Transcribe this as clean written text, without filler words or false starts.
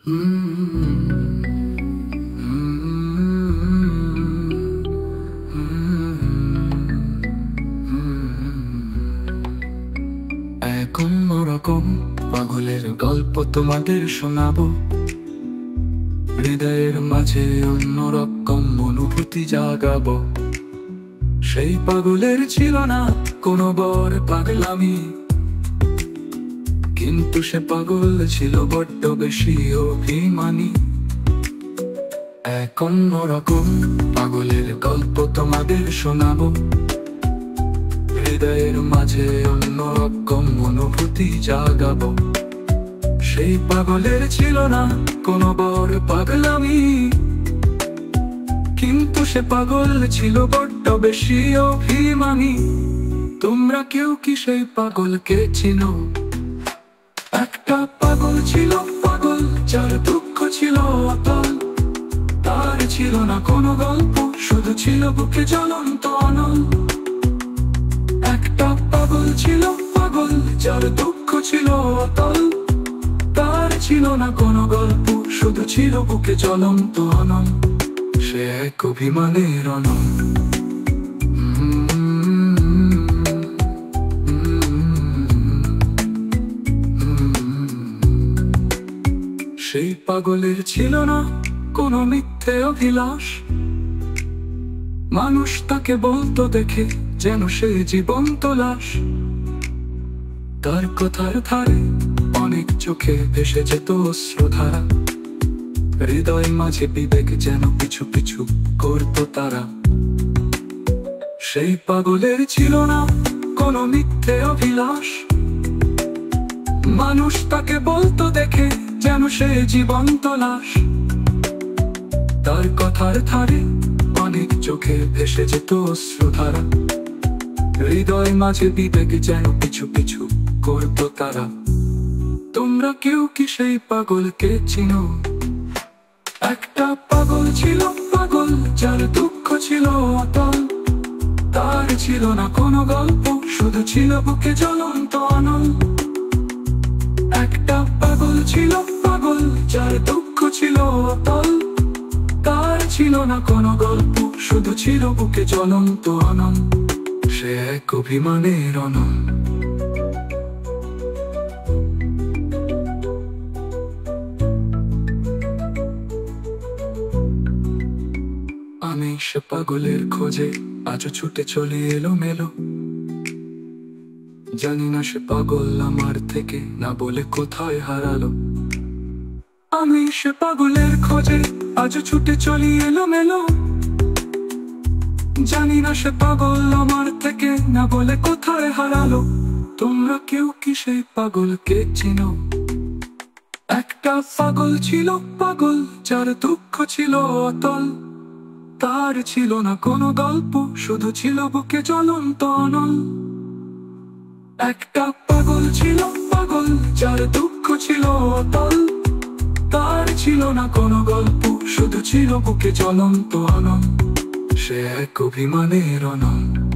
এক অন্যরকম পাগলের গল্প তোমাদের শোনাবো। হৃদয়ের মাঝে অন্যরকম অনুভূতি জাগাবো। সেই পাগলের ছিল না কোনো বড় পাগলামি, কিন্তু সে পাগল ছিল বড্ড বেশি অভিমানী। এক অন্যরকম পাগলের গল্প তোমাদের শোনাবো। হৃদয়ের মাঝে অন্যরকম অনুভূতি জাগাবো। সেই পাগলের ছিল না কোনো বড় পাগলামি, কিন্তু সে পাগল ছিল বড্ড বেশি অভিমানী। তোমরা কেউ কি সেই পাগলকে চিনো? একটা পাগল ছিল, পাগল যার দুঃখ ছিল অতল। তার ছিল না কোনো গল্প, শুধু ছিল বুকে জ্বলন্ত অনল। একটা পাগল ছিল, পাগল যার দুঃখ ছিল অতল। তার ছিল না কোনো গল্প, শুধু ছিল বুকে জ্বলন্ত অনল। সে এক অভিমানের অনল। সেই পাগলের ছিল না কোনো মিথ্যে অভিলাষ। মানুষ তাকে বলতো দেখে যেন সে জীবন্ত লাশ। তার কথার ধারে অনেক চোখে ভেসে যেত অশ্রুধারা। হৃদয় মাঝে বিবেক যেন পিছু পিছু করতো তারা। সেই পাগলের ছিল না কোনো মিথ্যে অভিলাষ। মানুষ তাকে বলতো দেখে যেন সে জীবন্ত লাশ। তার কথার ধারে অনেক চোখে ভেসে যেত অশ্রুধারা। হৃদয় মাঝে বিবেক যেন পিছু পিছু করতো তারা। তোমরা কেউ কি সেই পাগলকে চিনো? একটা পাগল ছিল, পাগল যার দুঃখ ছিল অতল। তার ছিল না কোনো গল্প, শুধু ছিল বুকে জ্বলন্ত অনল। একটা পাগল ছিল, পাগল যার দুঃখ ছিল অতল। তার ছিল না কোনো গল্প, শুধু ছিল বুকে জ্বলন্ত অনল। সে এক অভিমানের অনল। আমি সে পাগলের খোঁজে আজও ছুটে চলে এলোমেলো। জানি না সে পাগল আমার থেকে না বলে কোথায় হারালো। আমি সে পাগলের খোঁজে আজও ছুটে চলি এলোমেলো। জানি না সে পাগল আমার থেকে না বলে কোথায় হারালো। তোমরা কেউ কি সেই পাগলকে চিনো? একটা পাগল ছিল, পাগল যার দুঃখ ছিল অতল। তার ছিল না কোনো গল্প, শুধু ছিল বুকে জ্বলন্ত অনল। একটা পাগল ছিল, পাগল যার দুঃখ ছিল অতল। তার ছিল না কোনো গল্প, শুধু ছিল বুকে জ্বলন্ত অনল। সে এক অভিমানের অনল।